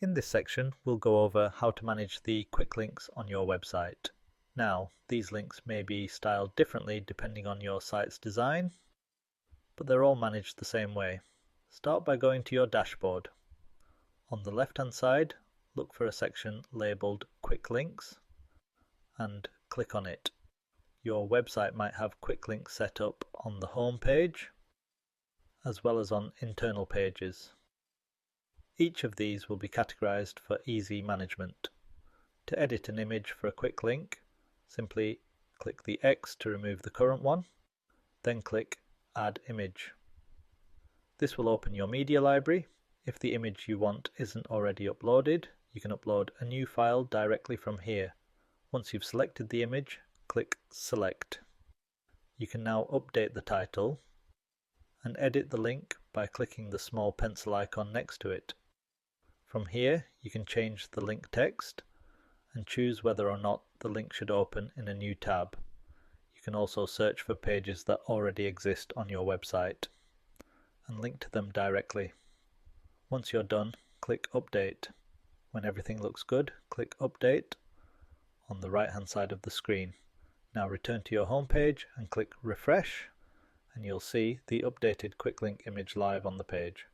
In this section, we'll go over how to manage the quick links on your website. Now, these links may be styled differently depending on your site's design, but they're all managed the same way. Start by going to your dashboard. On the left-hand side, look for a section labeled Quick Links and click on it. Your website might have quick links set up on the home page as well as on internal pages. Each of these will be categorized for easy management. To edit an image for a quick link, simply click the X to remove the current one, then click Add Image. This will open your media library. If the image you want isn't already uploaded, you can upload a new file directly from here. Once you've selected the image, click Select. You can now update the title and edit the link by clicking the small pencil icon next to it. From here, you can change the link text and choose whether or not the link should open in a new tab. You can also search for pages that already exist on your website and link to them directly. Once you're done, click Update. When everything looks good, click Update on the right-hand side of the screen. Now return to your home page and click Refresh, and you'll see the updated quick link image live on the page.